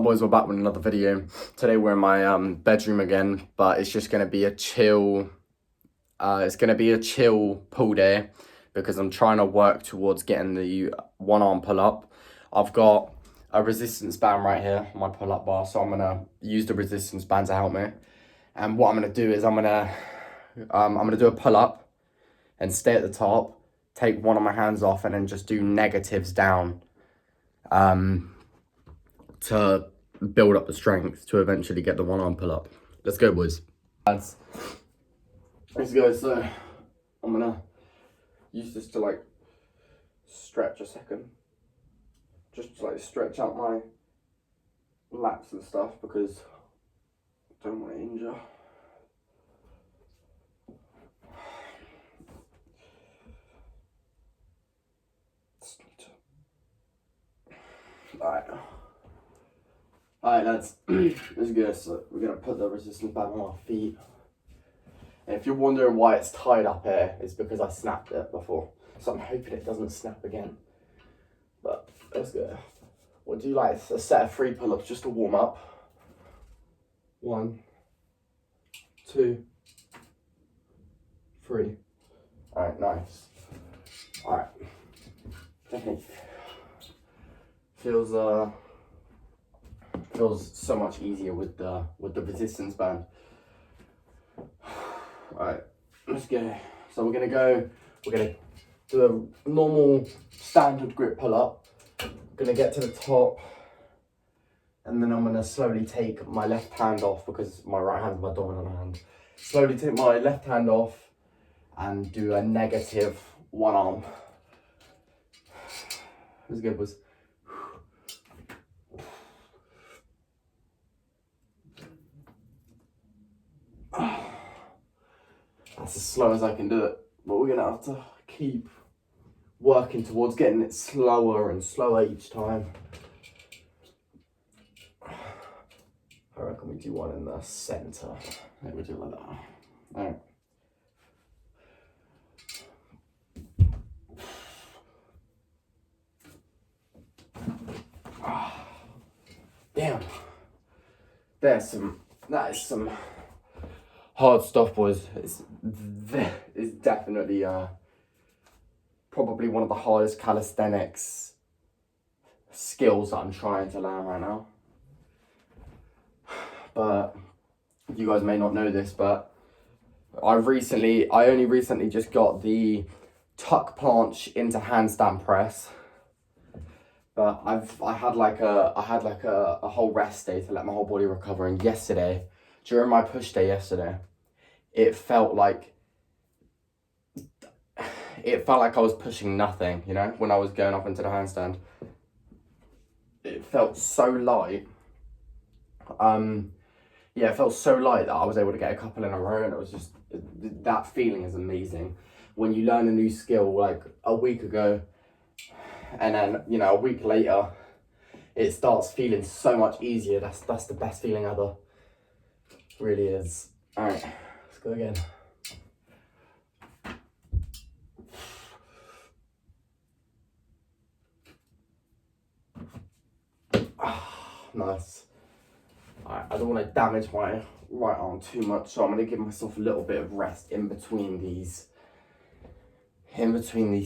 Boys, we're back with another video. Today we're in my bedroom again, but it's just gonna be a chill pull day because I'm trying to work towards getting the one arm pull up. I've got a resistance band right here on my pull up bar, so I'm gonna use the resistance band to help me. And what I'm gonna do is I'm gonna do a pull up and stay at the top, take one of my hands off, and then just do negatives down to build up the strength to eventually get the one arm pull up. Let's go, boys. Let's go. So I'm gonna use this to like stretch a second, just to like stretch out my lats and stuff because I don't want to injure. Alright lads, let's go. So we're gonna put the resistance band on our feet. And if you're wondering why it's tied up here, it's because I snapped it before. So I'm hoping it doesn't snap again. But let's go. We'll do like a set of 3 pull-ups just to warm up. 1, 2, 3. Alright, nice. Alright. Technique. Feels so much easier with the resistance band. Alright, let's go. So we're gonna do a normal standard grip pull up. Gonna get to the top, and then I'm gonna slowly take my left hand off because my right hand's my dominant hand. Slowly take my left hand off and do a negative one arm. Let's go, boys. That's as slow as I can do it, but we're gonna have to keep working towards getting it slower and slower each time. I reckon we do one in the center. Maybe we do it like that. Alright. Damn. That is some hard stuff, boys. It's definitely probably one of the hardest calisthenics skills that I'm trying to learn right now. But you guys may not know this, but I only recently just got the tuck planche into handstand press. But I had like a whole rest day to let my whole body recover, and yesterday, during my push day yesterday, it felt like I was pushing nothing, you know, when I was going up into the handstand. It felt so light. Yeah, it felt so light that I was able to get a couple in a row, and it was just, that feeling is amazing. When you learn a new skill like a week ago, and then, you know, a week later, it starts feeling so much easier. That's the best feeling ever. It really is. Alright, let's go again. Nice. Alright, I don't want to damage my right arm too much, so I'm going to give myself a little bit of rest in between these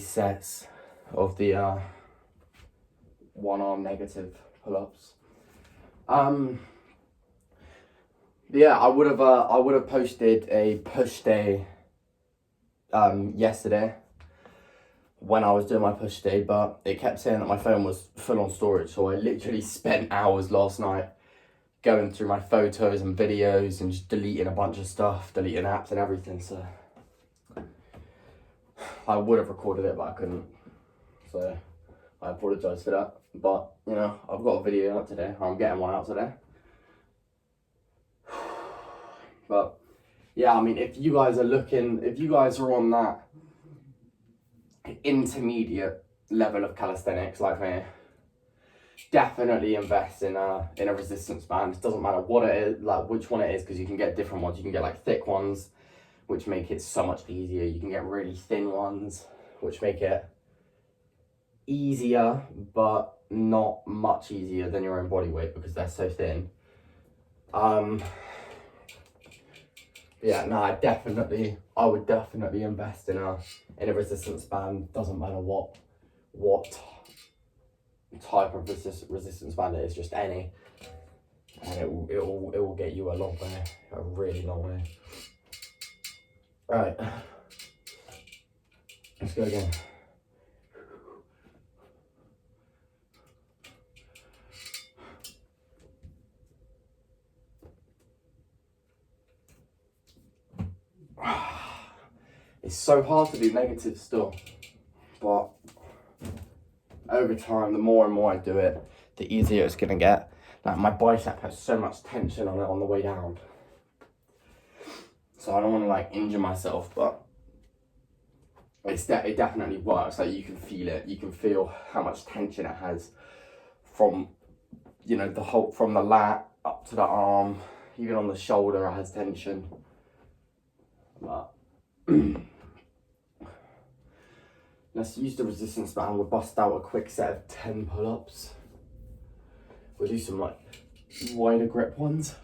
sets of the one arm negative pull-ups. Yeah, I would have posted a push day yesterday when I was doing my push day, but it kept saying that my phone was full on storage, so I literally spent hours last night going through my photos and videos and just deleting a bunch of stuff, deleting apps and everything. So I would have recorded it, but I couldn't, so I apologize for that. But you know, I've got a video out today, or I'm getting one out today. But yeah, I mean, if you guys are on that intermediate level of calisthenics like me, definitely invest in a resistance band. It doesn't matter what it is, like which one it is, because you can get different ones. You can get like thick ones, which make it so much easier. You can get really thin ones, which make it easier but not much easier than your own body weight because they're so thin. Yeah, no, I would definitely invest in a resistance band. Doesn't matter what type of resistance band it is, just any, and it will get you a long way, a really long way. Right, let's go again. It's so hard to do negative still, but over time, the more and more I do it, the easier it's gonna get. Like my bicep has so much tension on it on the way down, so I don't want to like injure myself, but it definitely works. Like you can feel it, you can feel how much tension it has from, you know, from the lat up to the arm, even on the shoulder it has tension. But let's use the resistance band. We'll bust out a quick set of 10 pull-ups. We'll do some like wider grip ones.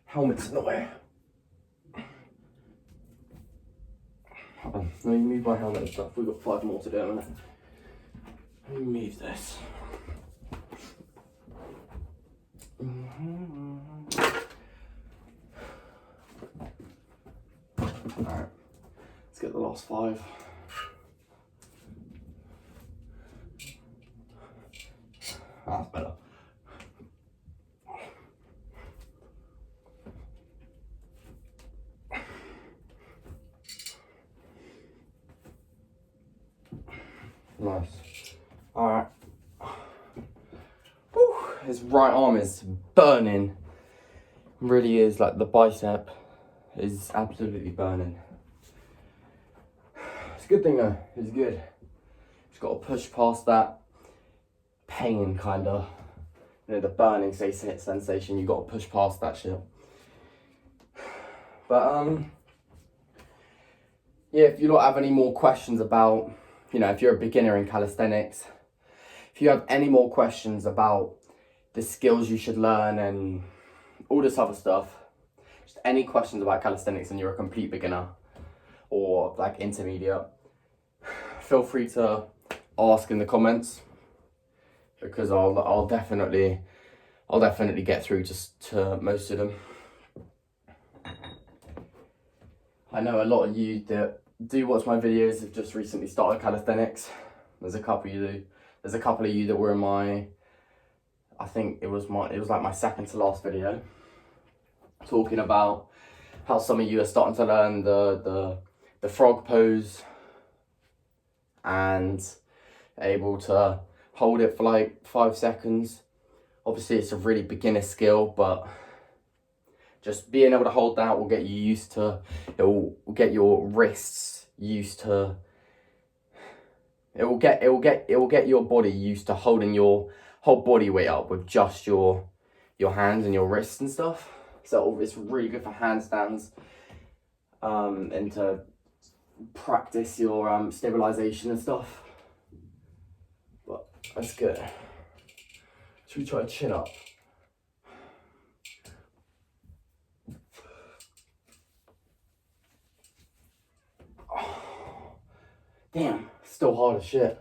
Helmet's in the way. Hold on, let me move my helmet and stuff. We've got 5 more to do in a minute. Let me move this. Alright, let's get the last 5. That's better. Nice. Alright. His right arm is burning. Really is, like the bicep is absolutely burning. It's a good thing though, it's good. Just got to push past that pain kinda. You know, the burning sensation, you got to push past that shit. But yeah, if you don't have any more questions about, you know, if you're a beginner in calisthenics, if you have any more questions about the skills you should learn and all this other stuff, just any questions about calisthenics and you're a complete beginner or like intermediate, feel free to ask in the comments, because I'll definitely get through to most of them. I know a lot of you that do watch my videos have just recently started calisthenics. There's a couple of you that were in my, I think it was like my second to last video, talking about how some of you are starting to learn the frog pose and able to hold it for like 5 seconds. Obviously it's a really beginner skill, but just being able to hold that will get you used to, it will get your wrists used to, it will get your body used to holding your whole body weight up with just your hands and your wrists and stuff. So it's really good for handstands, and to practice your stabilization and stuff. But that's good. Should we try a chin up? Damn, still hard as shit.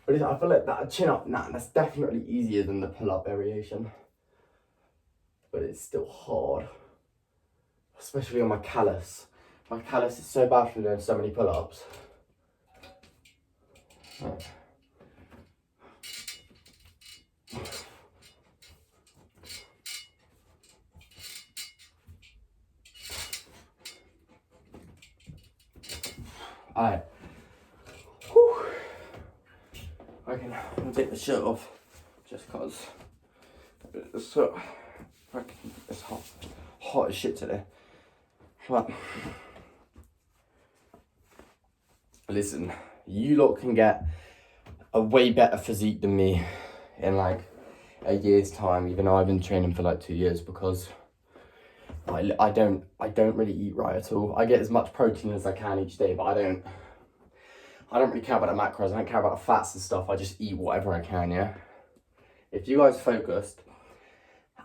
But I feel like that chin up, that's definitely easier than the pull-up variation. But it's still hard. Especially on my callus. My callus is so bad for doing so many pull-ups. Right. Alright. Okay, now I'm gonna take the shirt off just cause it's so fucking, it's hot as shit today. But listen, you lot can get a way better physique than me in like a year's time, even though I've been training for like 2 years, because I don't really eat right at all. I get as much protein as I can each day, but I don't really care about the macros. I don't care about the fats and stuff. I just eat whatever I can, yeah? If you guys focused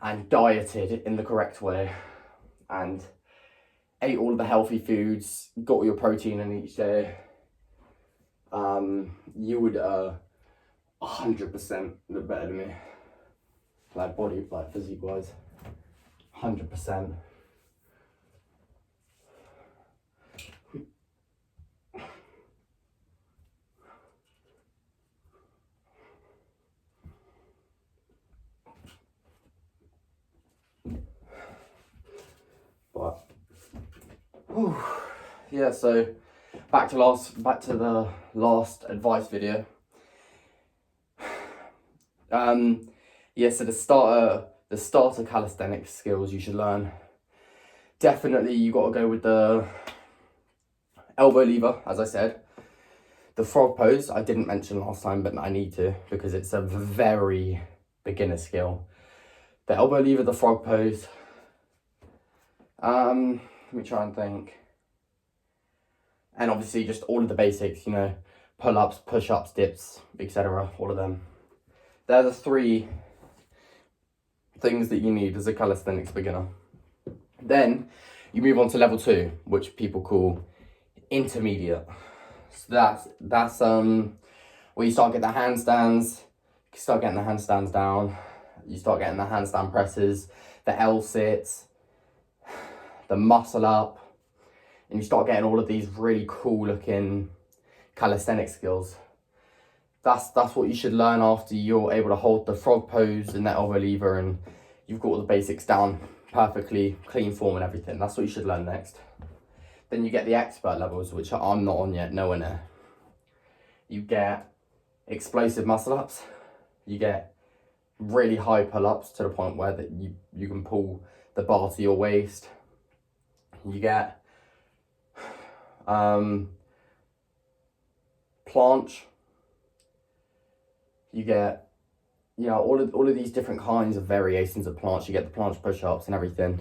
and dieted in the correct way and ate all of the healthy foods, got all your protein in each day, you would 100% look better than me. Like body, like physique wise. 100%. But whew, yeah, so back to the last advice video. Yeah, so the starter calisthenics skills you should learn. Definitely you got to go with the elbow lever, as I said. The frog pose I didn't mention last time, but I need to because it's a very beginner skill. The elbow lever, the frog pose. Let me try and think. And obviously just all of the basics, you know, pull-ups, push-ups, dips, etc. All of them. They're the 3 things that you need as a calisthenics beginner. Then you move on to level 2, which people call intermediate. So that's where you start getting the handstands, you start getting the handstands down, you start getting the handstand presses, the L sits, the muscle up, and you start getting all of these really cool looking calisthenics skills. That's what you should learn after you're able to hold the frog pose and the elbow lever and you've got all the basics down perfectly, clean form and everything. That's what you should learn next. Then you get the expert levels, which I'm not on yet, nowhere near. You get explosive muscle ups. You get really high pull-ups to the point where that you can pull the bar to your waist. You get planche. You get, you know, all of these different kinds of variations of planche. You get the planche push-ups and everything.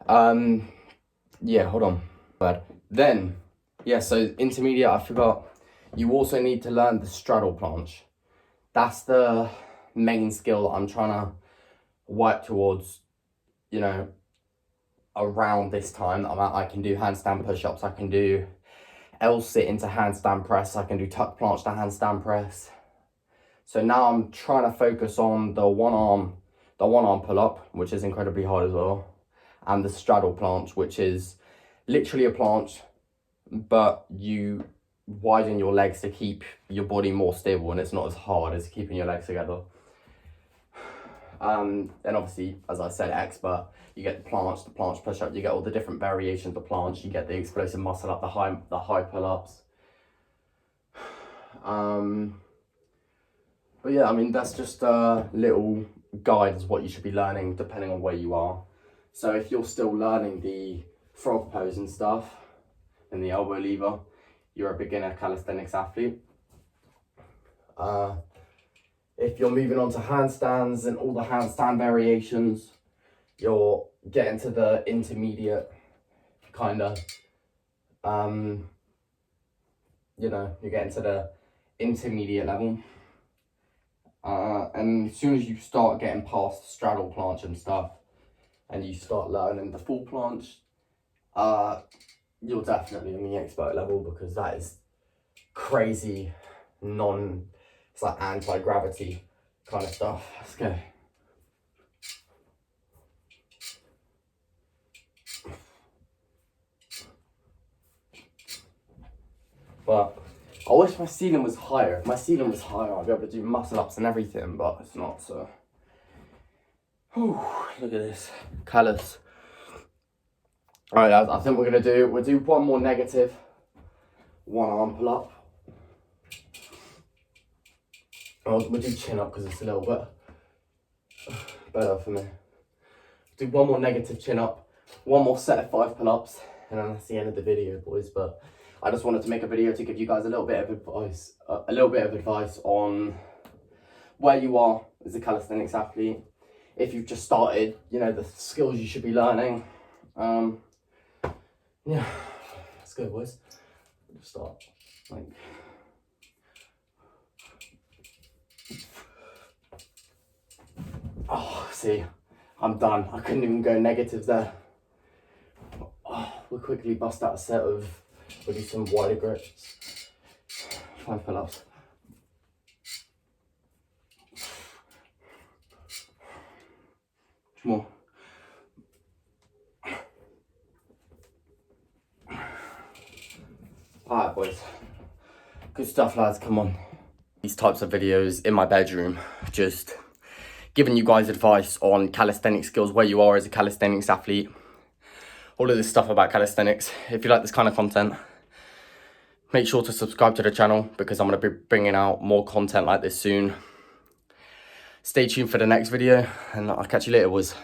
Yeah, hold on. But then, yeah, so intermediate, I forgot. You also need to learn the straddle planche. That's the main skill that I'm trying to work towards, you know, around this time. I can do handstand push-ups, I can do L sit into handstand press, I can do tuck planche to handstand press. So now I'm trying to focus on the one arm pull-up, which is incredibly hard as well, and the straddle planche, which is literally a planche, but you widen your legs to keep your body more stable and it's not as hard as keeping your legs together. Then obviously, as I said, expert, you get the planche push-up, you get all the different variations of planche, you get the explosive muscle up, the high pull-ups. But yeah, I mean, that's just a little guide as what you should be learning depending on where you are. So if you're still learning the frog pose and stuff and the elbow lever, you're a beginner calisthenics athlete. If you're moving on to handstands and all the handstand variations, you're getting to the intermediate kind of, you know, you're getting to the intermediate level. And as soon as you start getting past straddle planche and stuff, and you start learning the full planche, you're definitely on the expert level, because that is crazy it's like anti-gravity kind of stuff. Let's go. But I wish my ceiling was higher. If my ceiling was higher, I'd be able to do muscle ups and everything, but it's not, so. Whew, look at this, callus. Alright guys, I think we'll do one more negative, one arm pull up. We'll do chin up because it's a little bit better for me. Do one more negative chin up, one more set of 5 pull-ups, and then that's the end of the video, boys. But I just wanted to make a video to give you guys a little bit of advice, on where you are as a calisthenics athlete. If you've just started, you know, the skills you should be learning. Yeah, let's go, boys. Just start, like... Oh, see, I'm done. I couldn't even go negative there. Oh, we'll quickly bust out a set of, we'll do some wider grips. 5 pull-ups. More. Alright, boys. Good stuff, lads, come on. These types of videos in my bedroom, just giving you guys advice on calisthenics skills, where you are as a calisthenics athlete, all of this stuff about calisthenics. If you like this kind of content, make sure to subscribe to the channel, because I'm going to be bringing out more content like this soon. Stay tuned for the next video, and I'll catch you later, boys.